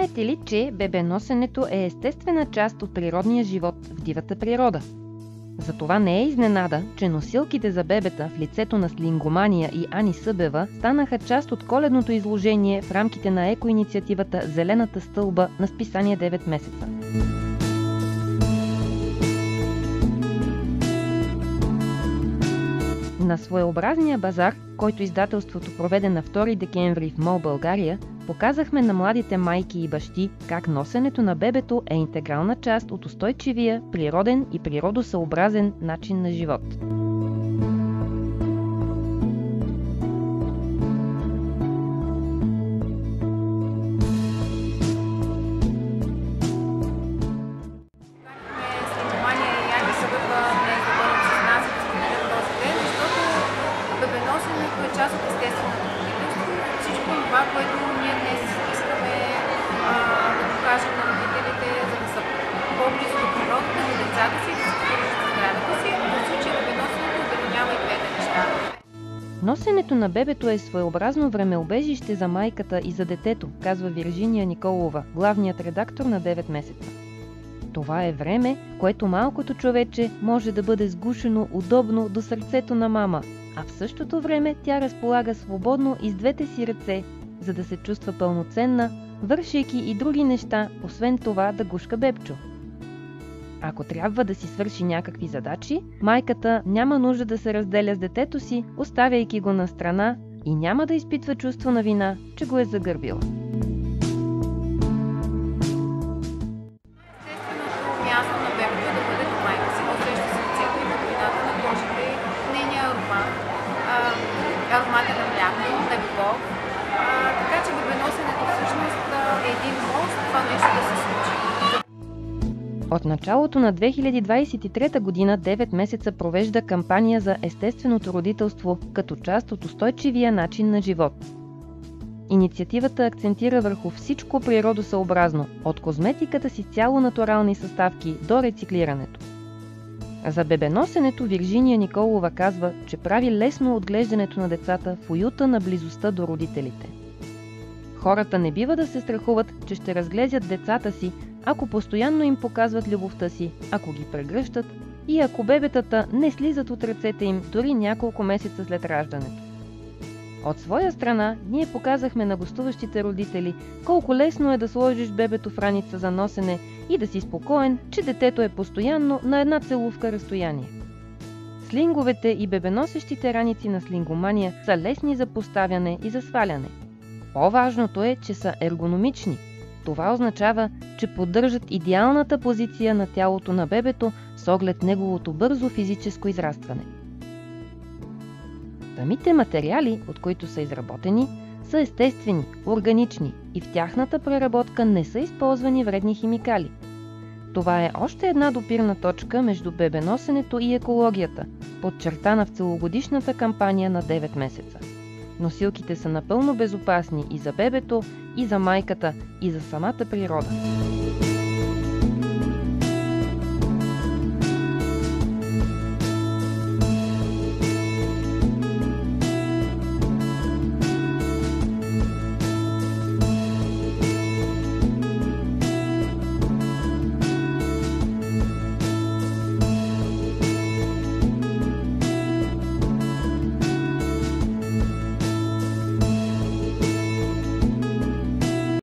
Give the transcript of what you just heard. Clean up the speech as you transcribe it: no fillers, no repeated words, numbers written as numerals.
Знаете ли, че бебеносенето е естествена част от природния живот в дивата природа? Затова не е изненада, че носилките за бебета в лицето на Слингомания и Ани Събева станаха част от коледното изложение в рамките на екоинициативата Зелената стълба на списание 9 месеца. На своеобразния базар, който издателството проведе на 2 декември в МОЛ България, показахме на младите майки и бащи как носенето на бебето е интегрална част от устойчивия, природен и природосъобразен начин на живот. Бебеносенето е част от естественото родителство. Всичко това, което ние днес искаме да покажем на родителите, за да са по-близо до природата, до децата си, да се поддържат здравето си, в случая бебеносенето обединява и двете неща. Носенето на бебето е своеобразно времеубежище за майката и за детето, казва Виржиния Николова, главният редактор на 9 месеца. Това е време, в което малкото човече може да бъде сгушено удобно до сърцето на мама, а в същото време тя разполага свободно и с двете си ръце, за да се чувства пълноценна, вършейки и други неща, освен това да гушка бебчо. Ако трябва да си свърши някакви задачи, майката няма нужда да се разделя с детето си, оставяйки го на страна, и няма да изпитва чувство на вина, че го е загърбила. Естественото място на бебето да бъде до майка си, усеща се лицето и топлината на кожата и нейния аромат, аромата на мляко, на любов. Така че бебеносенето всъщност е един мост това нещо да се случи. От началото на 2023 година 9 месеца провежда кампания за естественото родителство като част от устойчивия начин на живот. Инициативата акцентира върху всичко природосъобразно, от козметиката с изцяло натурални съставки до рециклирането. За бебеносенето Виржиния Николова казва, че прави лесно отглеждането на децата в уюта на близостта до родителите. Хората не бива да се страхуват, че ще разглезят децата си, ако постоянно им показват любовта си, ако ги прегръщат и ако бебетата не слизат от ръцете им дори няколко месеца след раждането. От своя страна, ние показахме на гостуващите родители колко лесно е да сложиш бебето в раница за носене и да си спокоен, че детето е постоянно на една целувка разстояние. Слинговете и бебеносещите раници на Слингомания са лесни за поставяне и за сваляне. По-важното е, че са ергономични. Това означава, че поддържат идеалната позиция на тялото на бебето с оглед неговото бързо физическо израстване. Самите материали, от които са изработени, са естествени, органични и в тяхната преработка не са използвани вредни химикали. Това е още една допирна точка между бебеносенето и екологията, подчертана в целогодишната кампания на 9 месеца. Носилките са напълно безопасни и за бебето, и за майката, и за самата природа.